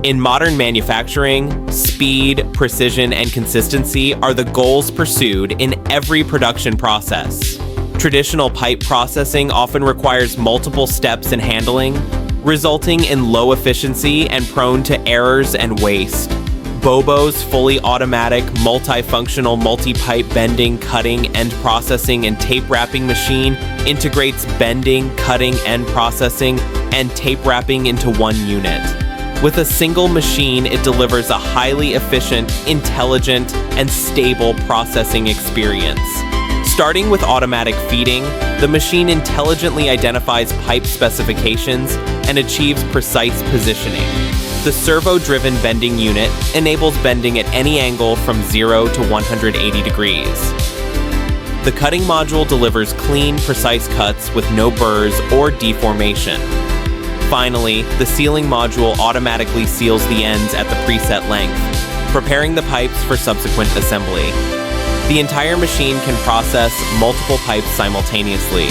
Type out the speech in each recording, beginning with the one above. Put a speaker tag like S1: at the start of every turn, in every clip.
S1: In modern manufacturing, speed, precision, and consistency are the goals pursued in every production process. Traditional pipe processing often requires multiple steps in handling, resulting in low efficiency and prone to errors and waste. BOBO's fully automatic, multifunctional, multi-pipe bending, cutting, end processing, and tape wrapping machine integrates bending, cutting, end processing, and tape wrapping into one unit. With a single machine, it delivers a highly efficient, intelligent, and stable processing experience. Starting with automatic feeding, the machine intelligently identifies pipe specifications and achieves precise positioning. The servo-driven bending unit enables bending at any angle from 0 to 180 degrees. The cutting module delivers clean, precise cuts with no burrs or deformation. Finally, the sealing module automatically seals the ends at the preset length, preparing the pipes for subsequent assembly. The entire machine can process multiple pipes simultaneously,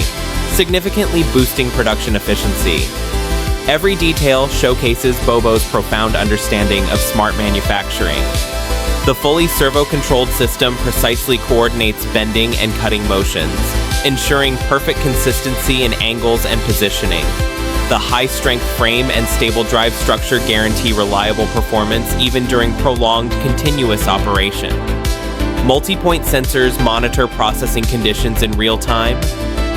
S1: significantly boosting production efficiency. Every detail showcases BOBO's profound understanding of smart manufacturing. The fully servo-controlled system precisely coordinates bending and cutting motions, ensuring perfect consistency in angles and positioning. The high-strength frame and stable drive structure guarantee reliable performance even during prolonged continuous operation. Multi-point sensors monitor processing conditions in real time,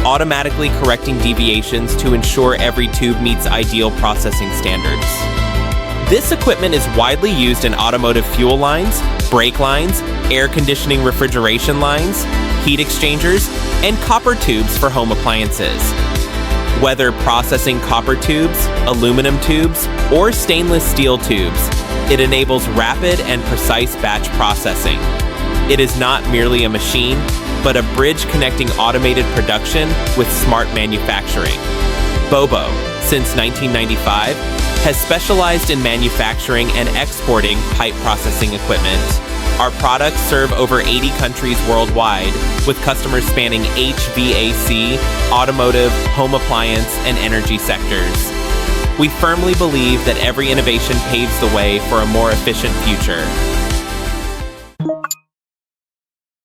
S1: automatically correcting deviations to ensure every tube meets ideal processing standards. This equipment is widely used in automotive fuel lines, brake lines, air conditioning refrigeration lines, heat exchangers, and copper tubes for home appliances. Whether processing copper tubes, aluminum tubes, or stainless steel tubes, it enables rapid and precise batch processing. It is not merely a machine, but a bridge connecting automated production with smart manufacturing. BOBO, since 1995, has specialized in manufacturing and exporting pipe processing equipment. Our products serve over 80 countries worldwide, with customers spanning HVAC, automotive, home appliance, and energy sectors. We firmly believe that every innovation paves the way for a more efficient future.